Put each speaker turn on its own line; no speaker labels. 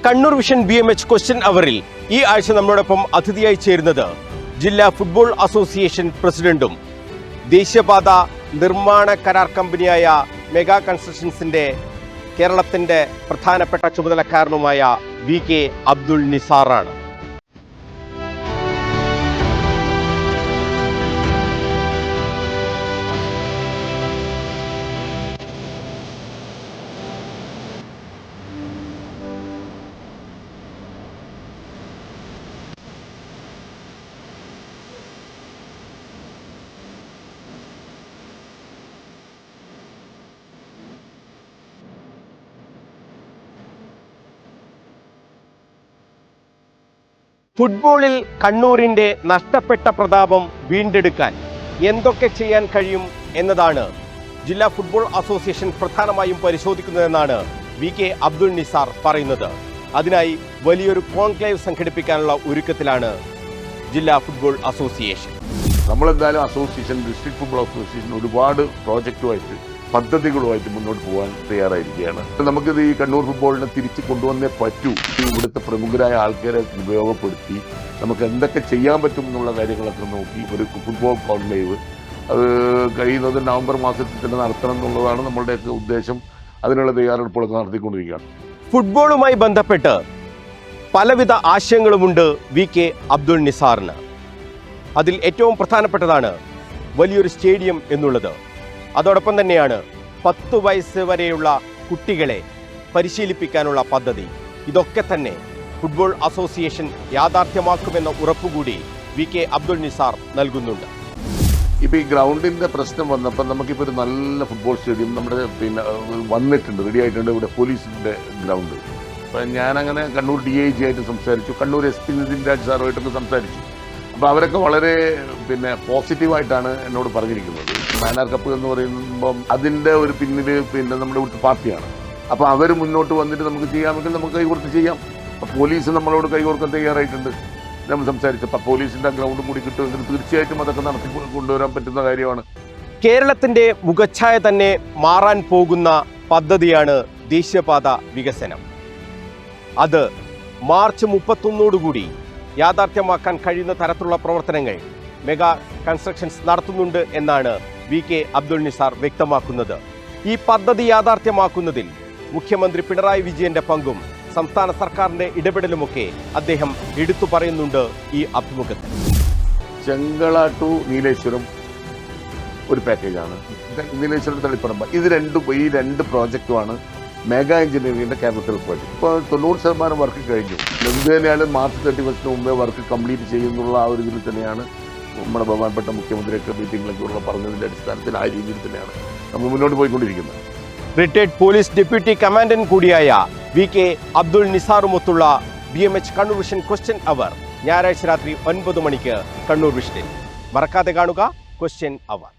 Kannur vision BMH question അവറിൽ ഈ ആഴ്ച നമ്മളോടൊപ്പം അതിഥിയായി ചേരുന്നത് ജില്ലാ ഫുട്ബോൾ അസോസിയേഷൻ പ്രസിഡന്റും ദേശീയപാത നിർമ്മാണ കരാർ കമ്പനിയായ മെഗാ കൺസ്ട്രക്ഷൻസിന്റെ കേരളത്തിന്റെ പ്രധാനപ്പെട്ട ചുമതലക്കാരനുമായ VK അബ്ദുൾ നിസാറാണ്. ഫുട്ബോളിൽ കണ്ണൂരിന്റെ നഷ്ടപ്പെട്ട പ്രതാപം വീണ്ടെടുക്കാൻ എന്തൊക്കെ ചെയ്യാൻ കഴിയും എന്നതാണ് ജില്ലാ ഫുട്ബോൾ അസോസിയേഷൻ പ്രധാനമായും പരിശോധിക്കുന്നതെന്നാണ് VK അബ്ദുൾ നിസാർ പറയുന്നത്. അതിനായി വലിയൊരു കോൺക്ലേവ് സംഘടിപ്പിക്കാനുള്ള ഒരുക്കത്തിലാണ് ജില്ലാ ഫുട്ബോൾ അസോസിയേഷൻ.
നമ്മളെന്തായാലും അസോസിയേഷൻ ഡിസ്ട്രിക്ട് ഫുട്ബോൾ അസോസിയേഷൻ ഒരുപാട് പ്രോജക്റ്റുമായിട്ട് പദ്ധതികളുമായിട്ട് മുന്നോട്ട് പോകാൻ തയ്യാറായിരിക്കുകയാണ്. നമുക്കിത് ഈ കണ്ണൂർ ഫുട്ബോളിനെ തിരിച്ച് കൊണ്ടുവന്നേ പറ്റൂ. ഇവിടുത്തെ പ്രമുഖരായ ആൾക്കാരെ ഉപയോഗപ്പെടുത്തി നമുക്ക് എന്തൊക്കെ ചെയ്യാൻ പറ്റും എന്നുള്ള കാര്യങ്ങളൊക്കെ നോക്കി ഒരു ഫുട്ബോൾ കോൺക്ലേവ് അത് കഴിയുന്നത് നവംബർ മാസത്തിൽ തന്നെ നടത്തണം എന്നുള്ളതാണ് നമ്മളുടെയൊക്കെ ഉദ്ദേശം. അതിനുള്ള തയ്യാറെടുപ്പുകളൊക്കെ നടത്തിക്കൊണ്ടിരിക്കുകയാണ്.
ഫുട്ബോളുമായി ബന്ധപ്പെട്ട് പലവിധ ആശയങ്ങളുമുണ്ട് VK അബ്ദുൾ നിസാറിന്. അതിൽ ഏറ്റവും പ്രധാനപ്പെട്ടതാണ് വലിയൊരു സ്റ്റേഡിയം എന്നുള്ളത്. അതോടൊപ്പം തന്നെയാണ് 10 വയസ്സ് വരെയുള്ള കുട്ടികളെ പരിശീലിപ്പിക്കാനുള്ള പദ്ധതി. ഇതൊക്കെ തന്നെ ഫുട്ബോൾ അസോസിയേഷൻ യാഥാർത്ഥ്യമാക്കുമെന്ന ഉറപ്പുകൂടി VK അബ്ദുൾ നിസാർ നൽകുന്നുണ്ട്.
ഇപ്പോൾ ഈ ഗ്രൗണ്ടിൻ്റെ പ്രശ്നം വന്നപ്പോൾ നമുക്കിപ്പോൾ ഒരു നല്ല ഫുട്ബോൾ സ്റ്റേഡിയം നമ്മുടെ വന്നിട്ടുണ്ട്, റെഡി ആയിട്ടുണ്ട്. ഇവിടെ പോലീസിൻ്റെ ഗ്രൗണ്ട്. അപ്പം ഞാനങ്ങനെ കണ്ണൂർ DIG ആയിട്ട് സംസാരിച്ചു, കണ്ണൂർ SP നിതിൻ രാജ് സാറുമായിട്ടൊക്കെ സംസാരിച്ചു. അപ്പോൾ അവരൊക്കെ വളരെ പോസിറ്റീവായിട്ടാണ് എന്നോട് പറഞ്ഞിരിക്കുന്നത്. മാനാർ കപ്പ് എന്ന് പറയുമ്പം അതിൻ്റെ ഒരു പിന്നിൽ നമ്മുടെ ഇവിടുത്തെ പാർട്ടിയാണ്. അപ്പോൾ അവർ മുന്നോട്ട് വന്നിട്ട് നമുക്ക് ചെയ്യാമെങ്കിൽ നമുക്ക് കൈകോർത്ത് ചെയ്യാം. അപ്പോൾ പോലീസ് നമ്മളോട് കൈകോർക്കാൻ തയ്യാറായിട്ടുണ്ട്. നമ്മൾ സംസാരിച്ചപ്പോൾ പോലീസിൻ്റെ ഗ്രൗണ്ടും കൂടി കിട്ടുമെങ്കിൽ തീർച്ചയായിട്ടും അതൊക്കെ നടത്തി കൊണ്ടുവരാൻ പറ്റുന്ന കാര്യമാണ്.
കേരളത്തിന്റെ മുഖച്ഛായ തന്നെ മാറാൻ പോകുന്ന പദ്ധതിയാണ് ദേശീയപാത വികസനം. അത് മാർച്ച് 31 യാഥാർത്ഥ്യമാക്കാൻ കഴിയുന്ന തരത്തിലുള്ള പ്രവർത്തനങ്ങൾ മെഗാ കൺസ്ട്രക്ഷൻസ് നടത്തുന്നുണ്ട് എന്നാണ് VK അബ്ദുൾ നിസാർ വ്യക്തമാക്കുന്നത്. ഈ പദ്ധതി യാഥാർത്ഥ്യമാക്കുന്നതിൽ മുഖ്യമന്ത്രി പിണറായി വിജയന്റെ പങ്കും സംസ്ഥാന സർക്കാരിന്റെ ഇടപെടലുമൊക്കെ അദ്ദേഹം എടുത്തു പറയുന്നുണ്ട് ഈ അഭിമുഖത്തിൽ.
ചെങ്കള ടു നീലേശ്വരം ഒരു പാക്കേജാണ്, നീലേശ്വരം തളിപ്പറമ്പ്. ഈ രണ്ട് പ്രോജക്റ്റുമാണ് മെഗാ എഞ്ചിനീയറിംഗിന്റെ ക്യാപിറ്റൽ പ്രോജക്റ്റ്. ഇപ്പോൾ 90% വർക്ക് കഴിഞ്ഞു. എന്ത് തന്നെയാലും മാർച്ച് 31 മുമ്പേ വർക്ക് കംപ്ലീറ്റ് ചെയ്യുന്നുള്ള ആ ഒരു ഇതിൽ തന്നെയാണ് നമ്മുടെ ബഹുമാനപ്പെട്ട മുഖ്യമന്ത്രിയൊക്കെ മീറ്റിംഗിലൊക്കെ പറഞ്ഞതിൻ്റെ അടിസ്ഥാനത്തിൽ ആ രീതിയിൽ തന്നെയാണ് നമ്മൾ മുന്നോട്ട് പോയിക്കൊണ്ടിരിക്കുന്നത്.
റിട്ടയർഡ് പോലീസ് ഡെപ്യൂട്ടി കമാൻഡന്റ് കൂടിയായ VK അബ്ദുൾ നിസാറുമൊത്തുള്ള BMH Kannur vision question hour ഞായറാഴ്ച രാത്രി 9 മണിക്ക് കണ്ണൂർ വിഷനിൽ. മറക്കാതെ കാണുക ക്വസ്റ്റ്യൻ അവർ.